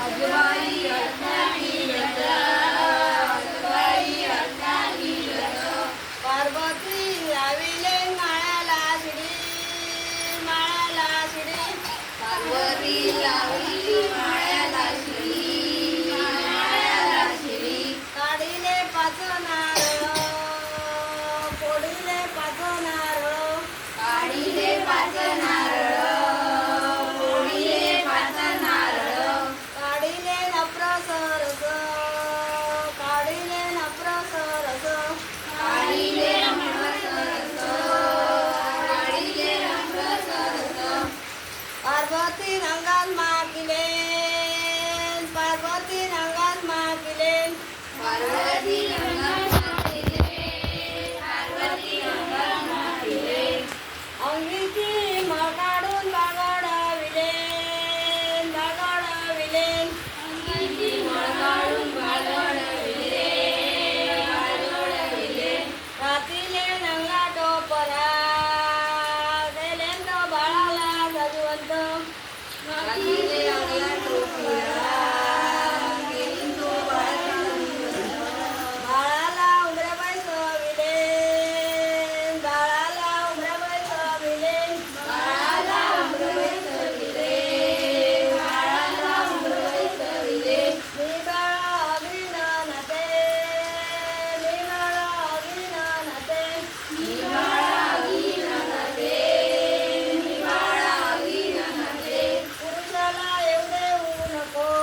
आजोबाई रत्नानी रथ, आजोबाई रत्नानी रथ. Parvati la Vella माळ्याला शिडी, माळ्याला शिडी. पार्वती लावली माळ्याला शिडी, माळ्याला शिडी. काढीले पाच नारळ, फोडिले पाच नारळ. काढीले पाच नारळ, फोडिले पाच नारळ. काढीले नप्रसरस, काढीले नप्रसरस. काढीले अमृतरस, काढीले अमृतरस. पार्वती रंगात मागिले, पार्वती रंगात मागिले. पार्वती रंगात मागिले, पार्वती रंगात मागिले. अंगीची मळ काढून बागडाविले, बागडाविले. अंगीची मळ काढून बाळगडविले, बाळगडविले. रातीले रंगा टोपरा, गेलेंद्र बाळाला सजवंत. रात्रीले अंगला टोपरा, गेलिंदो बाळाला सजवंत. बाळाला उमराबाई सविले, बाळाला उमराबाई सविले. बाळाला अमृत चविले, बाळाला अमृत चविले. मी बाळा अभिननते, मी बाळा अभिननते. निवाळा अभिननते, निवाळा अभिननते. पुरुषाला एवढे होऊ नको,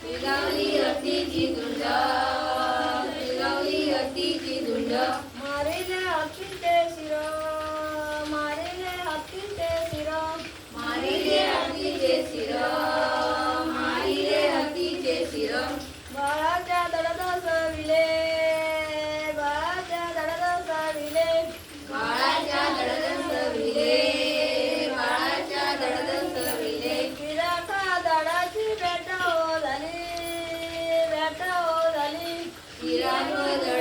फिरवली हत्तीची धुंड फिरवली हत्तीची धुंड मारिले हत्तीचे शिर मारिले हत्तीचे शिर मारिले हत्तीचे शिर मारिले हत्तीचे शिर बाळाच्या दडद सविले बाळाच्या दडद सविले बाळाच्या दडदन सविले बाळाच्या दडदन सविले शिराखा दाडाची भेट हो झाली भेट हो झाली शिरावर